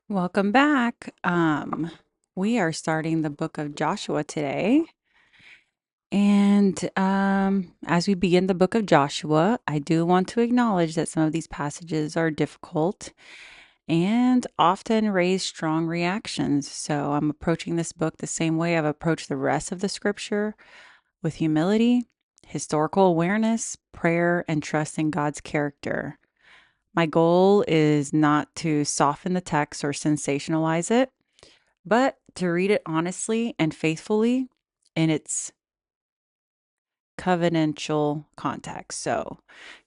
Welcome back. We are starting the book of Joshua today. And as we begin the book of Joshua, I do want to acknowledge that some of these passages are difficult and often raise strong reactions. So I'm approaching this book the same way I've approached the rest of the scripture, with humility, historical awareness, prayer, and trust in God's character. My goal is not to soften the text or sensationalize it, but to read it honestly and faithfully in its covenantal context. So,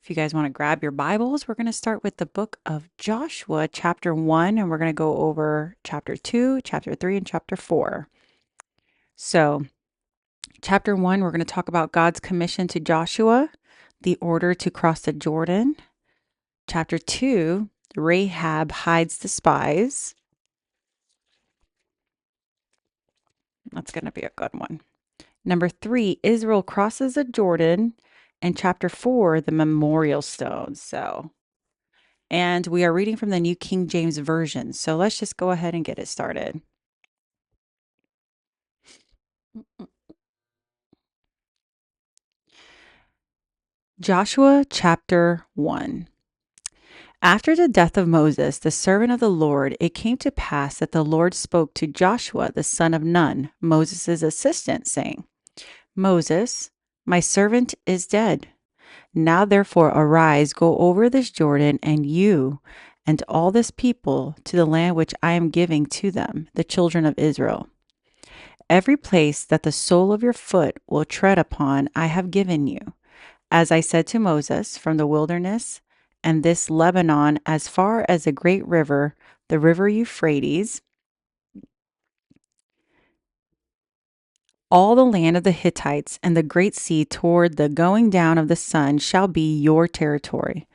if you guys want to grab your Bibles, we're going to start with the book of Joshua, chapter 1, and we're going to go over chapter 2, chapter 3, and chapter 4. So, chapter 1, we're going to talk about God's commission to Joshua, the order to cross the Jordan. Chapter 2, Rahab hides the spies. That's going to be a good one. Number 3, Israel crosses the Jordan. And chapter 4, the memorial stones. And we are reading from the New King James Version. So let's just go ahead and get it started. Joshua chapter 1. After the death of Moses, the servant of the Lord, it came to pass that the Lord spoke to Joshua, the son of Nun, Moses' assistant, saying, Moses, my servant is dead. Now therefore arise, go over this Jordan, and you and all this people to the land which I am giving to them, the children of Israel. Every place that the sole of your foot will tread upon, I have given you, as I said to Moses, from the wilderness and this Lebanon as far as the great river, the river Euphrates, all the land of the Hittites and the great sea toward the going down of the sun shall be your territory.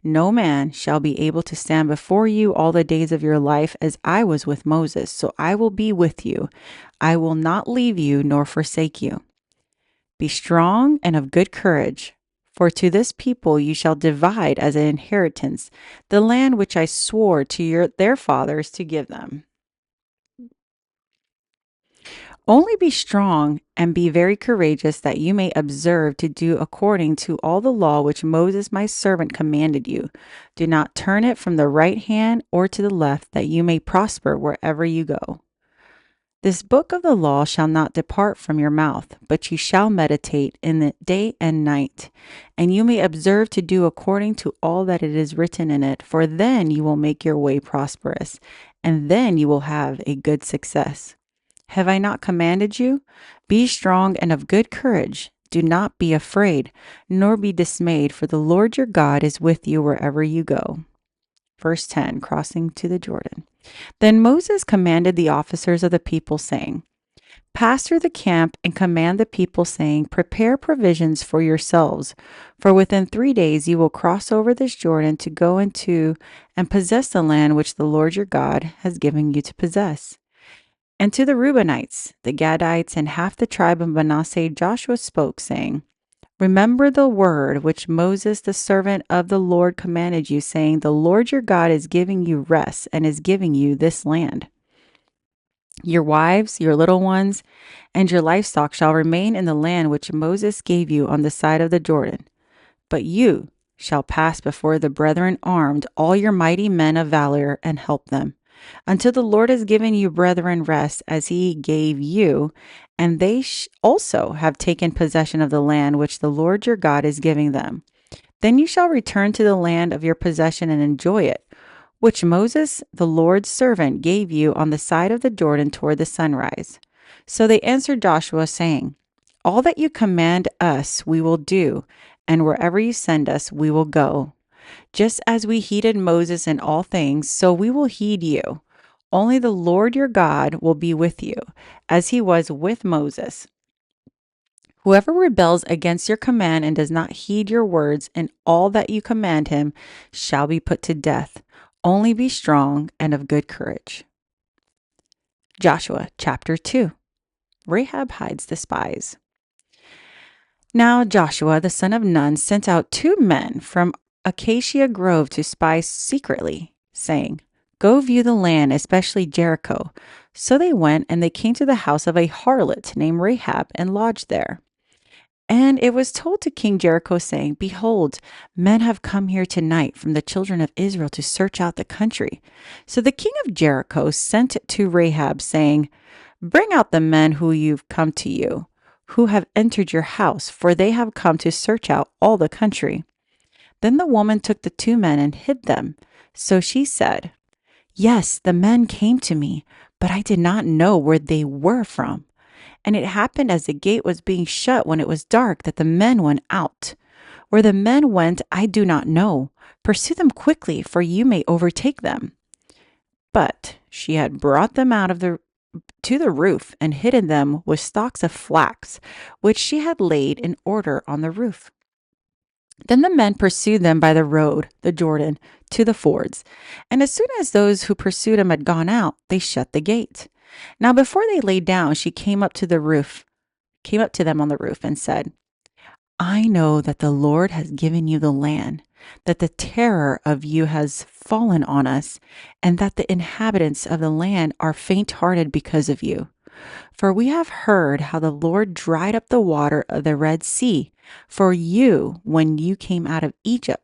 No man shall be able to stand before you all the days of your life as I was with Moses, so I will be with you. I will not leave you nor forsake you. Be strong and of good courage, for to this people you shall divide as an inheritance the land which I swore to their fathers to give them. Only be strong and be very courageous, that you may observe to do according to all the law which Moses my servant commanded you. Do not turn it from the right hand or to the left, that you may prosper wherever you go. This book of the law shall not depart from your mouth, but you shall meditate in it day and night, and you may observe to do according to all that it is written in it, for then you will make your way prosperous, and then you will have a good success. Have I not commanded you? Be strong and of good courage. Do not be afraid, nor be dismayed, for the Lord your God is with you wherever you go. Verse 10, crossing to the Jordan. Then Moses commanded the officers of the people, saying, Pass through the camp and command the people, saying, Prepare provisions for yourselves, for within 3 days you will cross over this Jordan to go into and possess the land which the Lord your God has given you to possess. And to the Reubenites, the Gadites, and half the tribe of Manasseh, Joshua spoke, saying, Remember the word which Moses, the servant of the Lord, commanded you, saying, The Lord your God is giving you rest and is giving you this land. Your wives, your little ones, and your livestock shall remain in the land which Moses gave you on the side of the Jordan. But you shall pass before the brethren armed, all your mighty men of valor, and help them, until the Lord has given you brethren rest as he gave you, and they also have taken possession of the land which the Lord your God is giving them. Then you shall return to the land of your possession and enjoy it, which Moses, the Lord's servant, gave you on the side of the Jordan toward the sunrise. So they answered Joshua, saying, All that you command us we will do, and wherever you send us we will go. Just as we heeded Moses in all things, so we will heed you. Only the Lord your God will be with you, as he was with Moses. Whoever rebels against your command and does not heed your words in all that you command him shall be put to death. Only be strong and of good courage. Joshua chapter 2. Rahab hides the spies. Now Joshua the son of Nun sent out 2 men from Acacia Grove to spy secretly, saying, Go view the land, especially Jericho. So they went, and they came to the house of a harlot named Rahab and lodged there. And it was told to King Jericho, saying, Behold, men have come here tonight from the children of Israel to search out the country. So the king of Jericho sent to Rahab, saying, Bring out the men who you've come to you, who have entered your house, for they have come to search out all the country. Then the woman took the two men and hid them. So she said, Yes, the men came to me, but I did not know where they were from. And it happened as the gate was being shut when it was dark that the men went out. Where the men went, I do not know. Pursue them quickly, for you may overtake them. But she had brought them out of to the roof and hidden them with stalks of flax, which she had laid in order on the roof. Then the men pursued them by the road, the Jordan, to the fords. And as soon as those who pursued them had gone out, they shut the gate. Now before they lay down, she came up to them on the roof and said, I know that the Lord has given you the land, that the terror of you has fallen on us, and that the inhabitants of the land are faint-hearted because of you. For we have heard how the Lord dried up the water of the Red Sea for you when you came out of Egypt,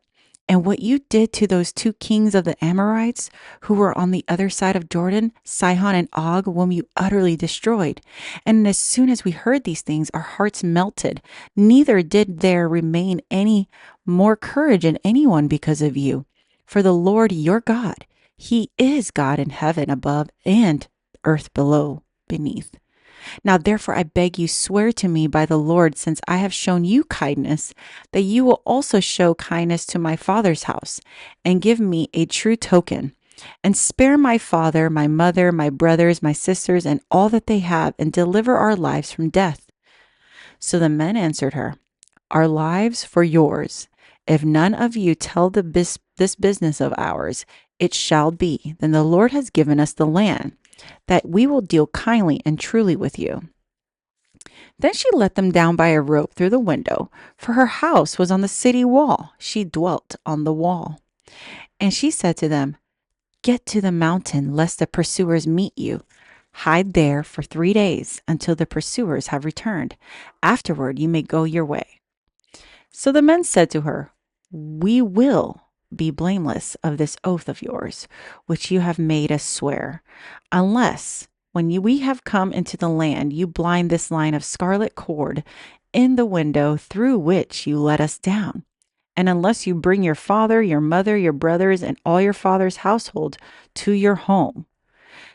and what you did to those two kings of the Amorites who were on the other side of Jordan, Sihon and Og, whom you utterly destroyed. And as soon as we heard these things, our hearts melted. Neither did there remain any more courage in anyone because of you. For the Lord your God, He is God in heaven above and earth beneath. Now therefore I beg you, swear to me by the Lord, since I have shown you kindness, that you will also show kindness to my father's house, and give me a true token, and spare my father, my mother, my brothers, my sisters, and all that they have, and deliver our lives from death. So the men answered her, Our lives for yours. If none of you tell this business of ours, it shall be, then the Lord has given us the land, that we will deal kindly and truly with you. Then she let them down by a rope through the window, for her house was on the city wall. She dwelt on the wall. And she said to them, Get to the mountain, lest the pursuers meet you. Hide there for 3 days until the pursuers have returned. Afterward, you may go your way. So the men said to her, We will be blameless of this oath of yours, which you have made us swear, unless, when we have come into the land, you blind this line of scarlet cord in the window through which you let us down. And unless you bring your father, your mother, your brothers, and all your father's household to your home.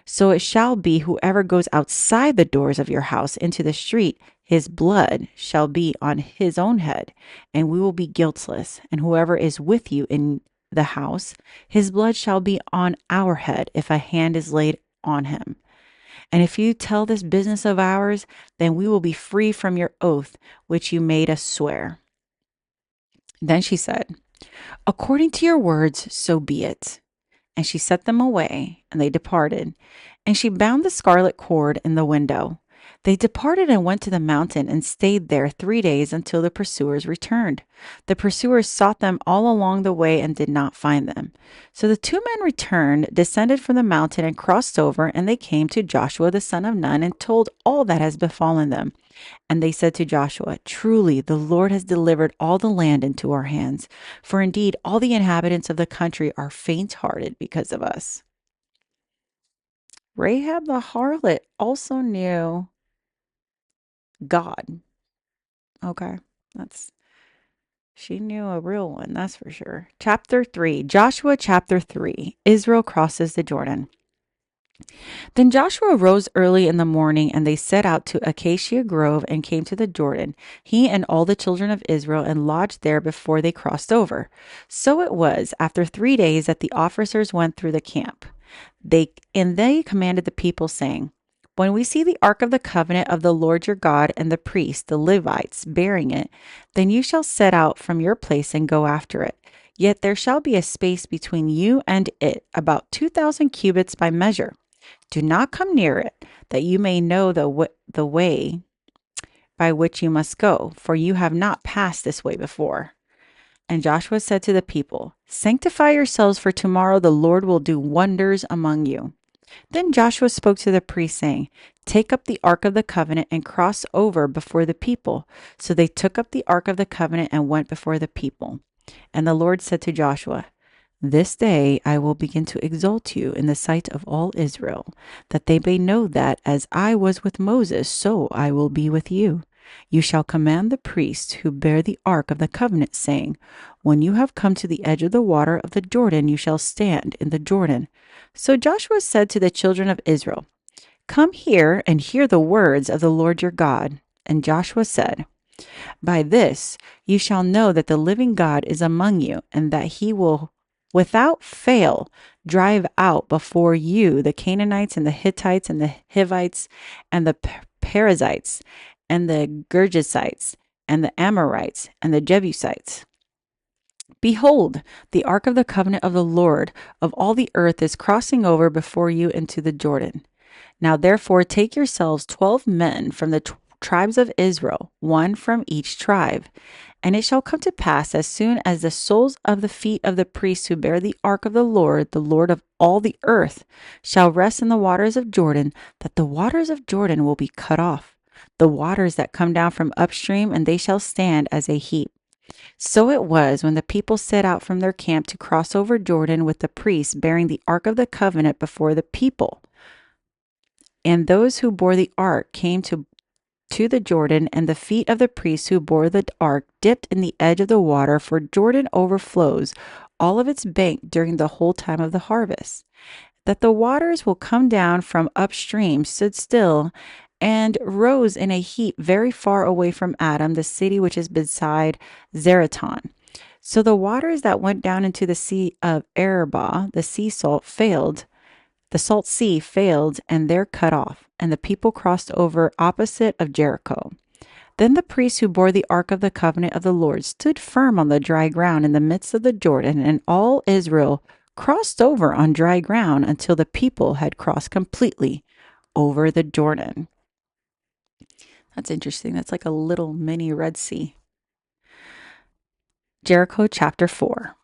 So it shall be, whoever goes outside the doors of your house into the street, his blood shall be on his own head, and we will be guiltless. And whoever is with you in the house, his blood shall be on our head if a hand is laid on him. And if you tell this business of ours, then we will be free from your oath, which you made us swear. Then she said, According to your words, so be it. And she sent them away, and they departed. And she bound the scarlet cord in the window. They departed and went to the mountain and stayed there 3 days until the pursuers returned. The pursuers sought them all along the way and did not find them. So the two men returned, descended from the mountain, and crossed over, and they came to Joshua the son of Nun and told all that has befallen them. And they said to Joshua, Truly, the Lord has delivered all the land into our hands. For indeed, all the inhabitants of the country are faint-hearted because of us. Rahab the harlot also knew God. Okay, she knew a real one, that's for sure. Chapter 3, Joshua chapter 3, Israel crosses the Jordan. Then Joshua rose early in the morning, and they set out to Acacia Grove and came to the Jordan, he and all the children of Israel, and lodged there before they crossed over. So it was after 3 days that the officers went through the camp. They commanded the people, saying, When we see the ark of the covenant of the Lord your God and the priests, the Levites, bearing it, then you shall set out from your place and go after it. Yet there shall be a space between you and it, about 2,000 cubits by measure. Do not come near it, that you may know the way by which you must go, for you have not passed this way before. And Joshua said to the people, "Sanctify yourselves, for tomorrow the Lord will do wonders among you." Then Joshua spoke to the priests, saying, "Take up the ark of the covenant and cross over before the people." So they took up the ark of the covenant and went before the people. And the Lord said to Joshua, "This day I will begin to exalt you in the sight of all Israel, that they may know that as I was with Moses, so I will be with you. You shall command the priests who bear the ark of the covenant, saying, when you have come to the edge of the water of the Jordan, you shall stand in the Jordan." So Joshua said to the children of Israel, "Come here and hear the words of the Lord your God." And Joshua said, "By this you shall know that the living God is among you, and that he will without fail drive out before you the Canaanites and the Hittites and the Hivites and the Perizzites and the Girgashites and the Amorites and the Jebusites. Behold, the ark of the covenant of the Lord of all the earth is crossing over before you into the Jordan. Now therefore take yourselves 12 men from the tribes of Israel, one from each tribe. And it shall come to pass, as soon as the soles of the feet of the priests who bear the ark of the Lord of all the earth, shall rest in the waters of Jordan, that the waters of Jordan will be cut off, the waters that come down from upstream, and they shall stand as a heap. So it was when the people set out from their camp to cross over Jordan with the priests bearing the ark of the covenant before the people. And those who bore the ark came to the Jordan, and the feet of the priests who bore the ark dipped in the edge of the water, for Jordan overflows all of its bank during the whole time of the harvest. That the waters will come down from upstream stood still and rose in a heap very far away from Adam, the city which is beside Zeraton. So the waters that went down into the sea of Arabah, the salt sea failed, and they're cut off, and the people crossed over opposite of Jericho. Then the priests who bore the ark of the covenant of the Lord stood firm on the dry ground in the midst of the Jordan, and all Israel crossed over on dry ground until the people had crossed completely over the Jordan. That's interesting. That's like a little mini Red Sea. Jericho chapter 4,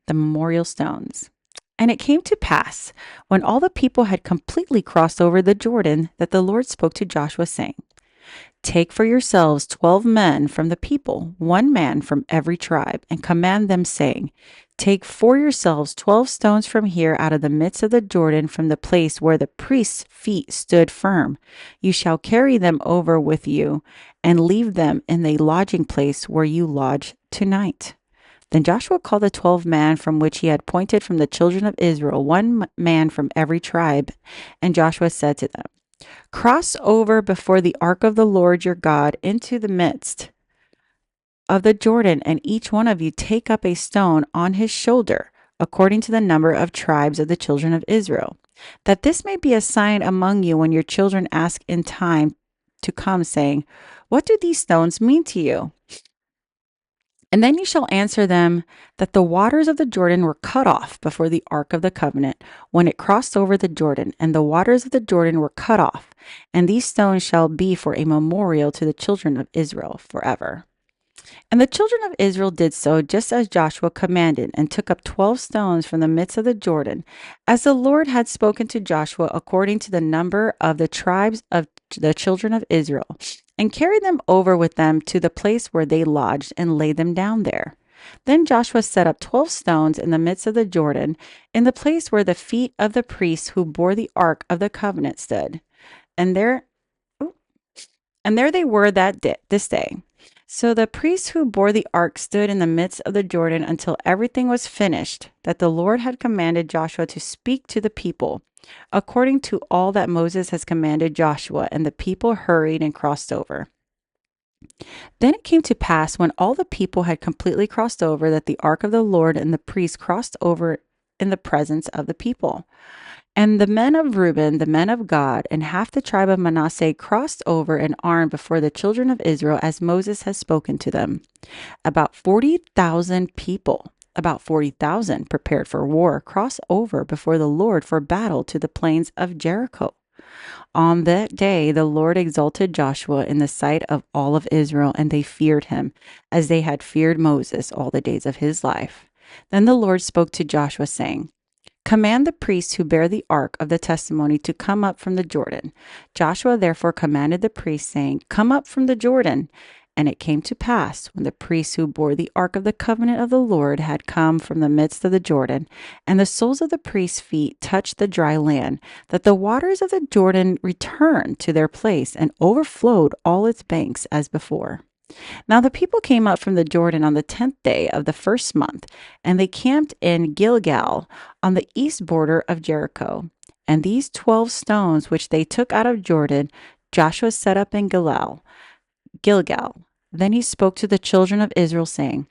the memorial stones. And it came to pass, when all the people had completely crossed over the Jordan, that the Lord spoke to Joshua, saying, "Take for yourselves 12 men from the people, one man from every tribe, and command them, saying, Take for yourselves 12 stones from here out of the midst of the Jordan, from the place where the priest's feet stood firm. You shall carry them over with you, and leave them in the lodging place where you lodge tonight." Then Joshua called the 12 men from which he had appointed from the children of Israel, one man from every tribe. And Joshua said to them, "Cross over before the ark of the Lord your God into the midst of the Jordan, and each one of you take up a stone on his shoulder, according to the number of tribes of the children of Israel, that this may be a sign among you when your children ask in time to come, saying, What do these stones mean to you? And then you shall answer them that the waters of the Jordan were cut off before the ark of the covenant when it crossed over the Jordan, and the waters of the Jordan were cut off, and these stones shall be for a memorial to the children of Israel forever." And the children of Israel did so, just as Joshua commanded, and took up 12 stones from the midst of the Jordan, as the Lord had spoken to Joshua, according to the number of the tribes of the children of Israel, and carried them over with them to the place where they lodged, and laid them down there. Then Joshua set up 12 stones in the midst of the Jordan, in the place where the feet of the priests who bore the ark of the covenant stood. And there they were this day. So the priests who bore the ark stood in the midst of the Jordan until everything was finished, that the Lord had commanded Joshua to speak to the people, according to all that Moses has commanded Joshua, and the people hurried and crossed over. Then it came to pass, when all the people had completely crossed over, that the ark of the Lord and the priests crossed over in the presence of the people. And the men of Reuben, the men of Gad, and half the tribe of Manasseh crossed over and armed before the children of Israel, as Moses has spoken to them. About 40,000 people, about 40,000 prepared for war, crossed over before the Lord for battle to the plains of Jericho. On that day, the Lord exalted Joshua in the sight of all of Israel, and they feared him, as they had feared Moses all the days of his life. Then the Lord spoke to Joshua, saying, Command the priests who bear the ark of the testimony to come up from the Jordan. Joshua therefore commanded the priests, saying, Come up from the Jordan. And it came to pass, when the priests who bore the ark of the covenant of the Lord had come from the midst of the Jordan, and the soles of the priests' feet touched the dry land, that the waters of the Jordan returned to their place and overflowed all its banks as before. Now the people came up from the Jordan on the 10th day of the first month, and they camped in Gilgal on the east border of Jericho. And these 12 stones which they took out of Jordan, Joshua set up in Gilgal. Then he spoke to the children of Israel, saying,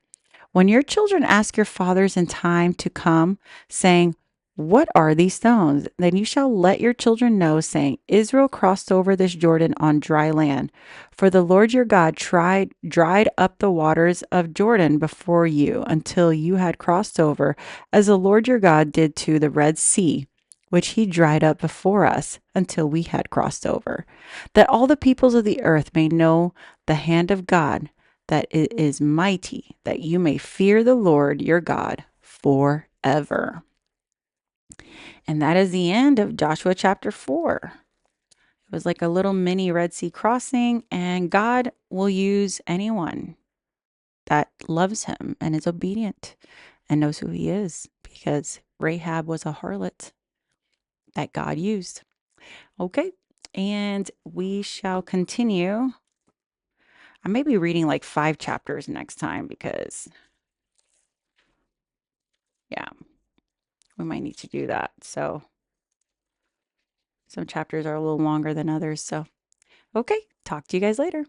When your children ask your fathers in time to come, saying, What are these stones? Then you shall let your children know, saying, Israel crossed over this Jordan on dry land. For the Lord your God dried up the waters of Jordan before you until you had crossed over, as the Lord your God did to the Red Sea, which he dried up before us until we had crossed over, that all the peoples of the earth may know the hand of God, that it is mighty, that you may fear the Lord your God forever. And that is the end of Joshua chapter 4. It was like a little mini Red Sea crossing, and God will use anyone that loves him and is obedient and knows who he is, because Rahab was a harlot that God used. Okay, and we shall continue. I may be reading like 5 chapters next time because, yeah, we might need to do that. So some chapters are a little longer than others. So, okay, talk to you guys later.